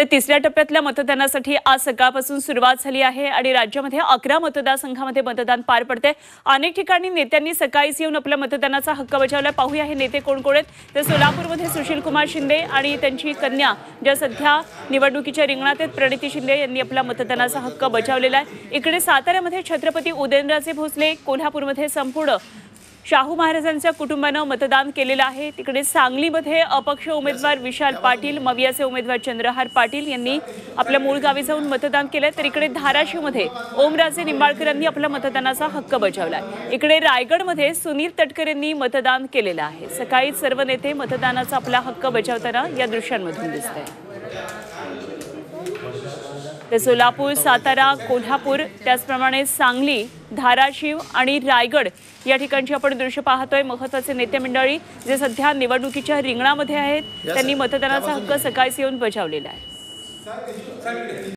तर तिसऱ्या टप्प्यातल्या मतदानासाठी आज सकाळपासून सुरुवात झाली आहे आणि राज्यामध्ये 11 मतदारसंघांमध्ये मतदान पार पडते। अनेक ठिकाणी नेत्यांनी सकाळीच येऊन आपल्या मतदानाचा हक्क बजावला। पाहूया हे नेते कोण कोण आहेत। तर सोलापूरमध्ये सुशील कुमार शिंदे आणि त्यांची कन्या ज्या सध्या निवडणुकीच्या रिंगणात आहेत, प्रणिती शिंदे यांनी आपला मतदानाचा हक्क बजावलेला आहे। इकडे साताऱ्यामध्ये छत्रपती उदयनराजे भोसले, कोल्हापूरमध्ये संपूर्ण शाहू महाराजांच्या कुटुंबानं मतदान केलेलं आहे। तिकडे सांगलीमध्ये अपक्ष उमेदवार विशाल पाटील, मवियाचे उमेदवार चंद्रहार पाटील यांनी आपल्या मूळ गावी जाऊन मतदान केलं। तर इकडे धाराशिवमध्ये ओमराजे निंबाळकरांनी आपला मतदानाचा हक्क बजावलाय। इकडे रायगडमध्ये सुनील तटकरे यांनी मतदान केलेलं आहे। सकाळी सर्व नेते मतदानाचा आपला हक्क बजावताना या दृश्यांमधून दिसतंय। तर सोलापूर, सातारा, कोल्हापूर, त्याचप्रमाणे सांगली, धाराशिव आणि रायगड या ठिकाणची आपण दृश्य पाहतोय। महत्त्वाचे नेते मंडळी जे सध्या निवडणुकीच्या रिंगणामध्ये आहेत त्यांनी मतदानाचा हक्क सकाळीच येऊन बजावलेला आहे।